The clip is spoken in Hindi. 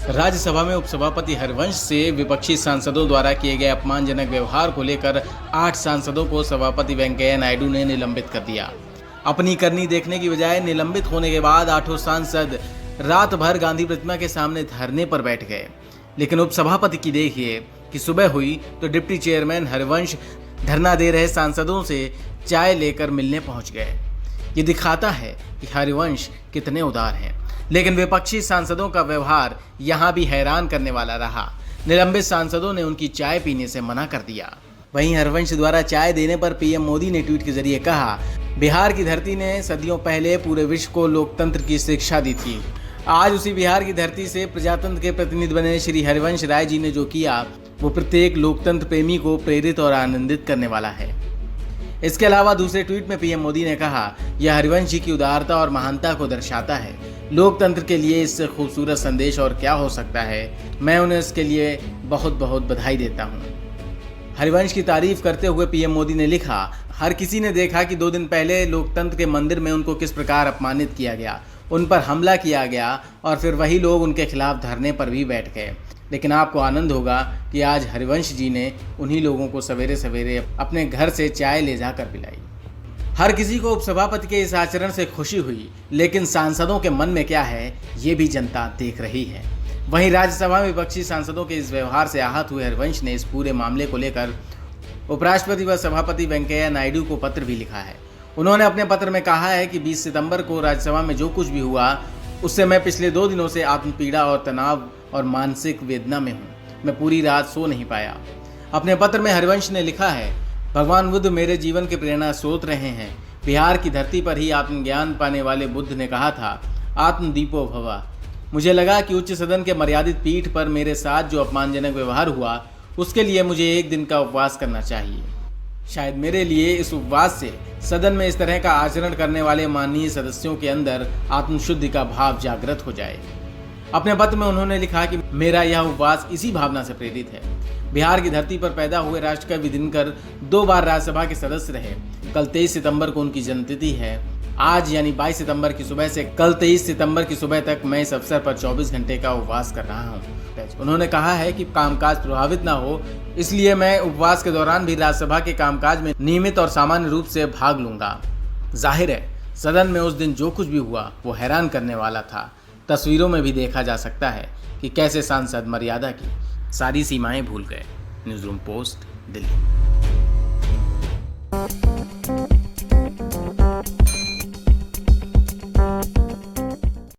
राज्यसभा में उपसभापति हरिवंश से विपक्षी सांसदों द्वारा किए गए अपमानजनक व्यवहार को लेकर 8 सांसदों को सभापति वेंकैया नायडू ने निलंबित कर दिया। अपनी करनी देखने की बजाय निलंबित होने के बाद 8 सांसद रात भर गांधी प्रतिमा के सामने धरने पर बैठ गए। लेकिन उपसभापति की देखिए कि सुबह हुई तो डिप्टी चेयरमैन हरिवंश धरना दे रहे सांसदों से चाय लेकर मिलने पहुंच गए। ये दिखाता है कि हरिवंश कितने उदार हैं। लेकिन विपक्षी सांसदों का व्यवहार यहां भी हैरान करने वाला रहा। निलंबित सांसदों ने उनकी चाय पीने से मना कर दिया। वहीं हरिवंश द्वारा चाय देने पर पीएम मोदी ने ट्वीट के जरिए कहा, बिहार की धरती ने सदियों पहले पूरे विश्व को लोकतंत्र की शिक्षा दी थी। आज उसी बिहार की धरती से प्रजातंत्र के प्रतिनिधि बने श्री हरिवंश राय जी ने जो किया वो प्रत्येक लोकतंत्र प्रेमी को प्रेरित और आनंदित करने वाला है। इसके अलावा दूसरे ट्वीट में पीएम मोदी ने कहा, यह हरिवंश जी की उदारता और महानता को दर्शाता है। लोकतंत्र के लिए इससे खूबसूरत संदेश और क्या हो सकता है। मैं उन्हें इसके लिए बहुत बहुत बधाई देता हूँ। हरिवंश की तारीफ करते हुए पीएम मोदी ने लिखा, हर किसी ने देखा कि 2 दिन पहले लोकतंत्र के मंदिर में उनको किस प्रकार अपमानित किया गया, उन पर हमला किया गया और फिर वही लोग उनके खिलाफ धरने पर भी बैठ गए। लेकिन आपको आनंद होगा कि आज हरिवंश जी ने उन्हीं लोगों को सवेरे सवेरे अपने घर से चाय ले जाकर पिलाई। हर किसी को उपसभापति के इस आचरण से खुशी हुई, लेकिन सांसदों के मन में क्या है ये भी जनता देख रही है। वहीं राज्यसभा में विपक्षी सांसदों के इस व्यवहार से आहत हुए हरिवंश ने इस पूरे मामले को लेकर उपराष्ट्रपति व सभापति वेंकैया नायडू को पत्र भी लिखा है। उन्होंने अपने पत्र में कहा है कि 20 सितंबर को राज्यसभा में जो कुछ भी हुआ उससे मैं पिछले 2 दिनों से आत्मपीड़ा और तनाव और मानसिक वेदना में हूँ। मैं पूरी रात सो नहीं पाया। अपने पत्र में हरिवंश ने लिखा है, भगवान बुद्ध मेरे जीवन के प्रेरणा स्रोत रहे हैं। बिहार की धरती पर ही आत्मज्ञान पाने वाले बुद्ध ने कहा था, आत्मदीपो भव। मुझे लगा कि उच्च सदन के मर्यादित पीठ पर मेरे साथ जो अपमानजनक व्यवहार हुआ उसके लिए मुझे 1 दिन का उपवास करना चाहिए। शायद मेरे लिए इस उपवास से सदन में इस तरह का आचरण करने वाले माननीय सदस्यों के अंदर आत्मशुद्धि का भाव जागृत हो जाए। अपने पत्र में उन्होंने लिखा कि मेरा यह उपवास इसी भावना से प्रेरित है। बिहार की धरती पर पैदा हुए राष्ट्रकवि दिनकर 2 बार राज्यसभा के सदस्य रहे। कल 23 सितंबर को उनकी जन्मतिथि है। आज यानी 22 सितंबर की सुबह से कल 23 सितंबर की सुबह तक मैं इस अवसर पर 24 घंटे का उपवास कर रहा हूँ। उन्होंने कहा है कि कामकाज प्रभावित ना हो, इसलिए मैं उपवास के दौरान भी राज्यसभा के कामकाज में नियमित और सामान्य रूप से भाग लूंगा। जाहिर है सदन में उस दिन जो कुछ भी हुआ वो हैरान करने वाला था। तस्वीरों में भी देखा जा सकता है कि कैसे सांसद मर्यादा की सारी सीमाएं भूल गए। News room post, Delhi.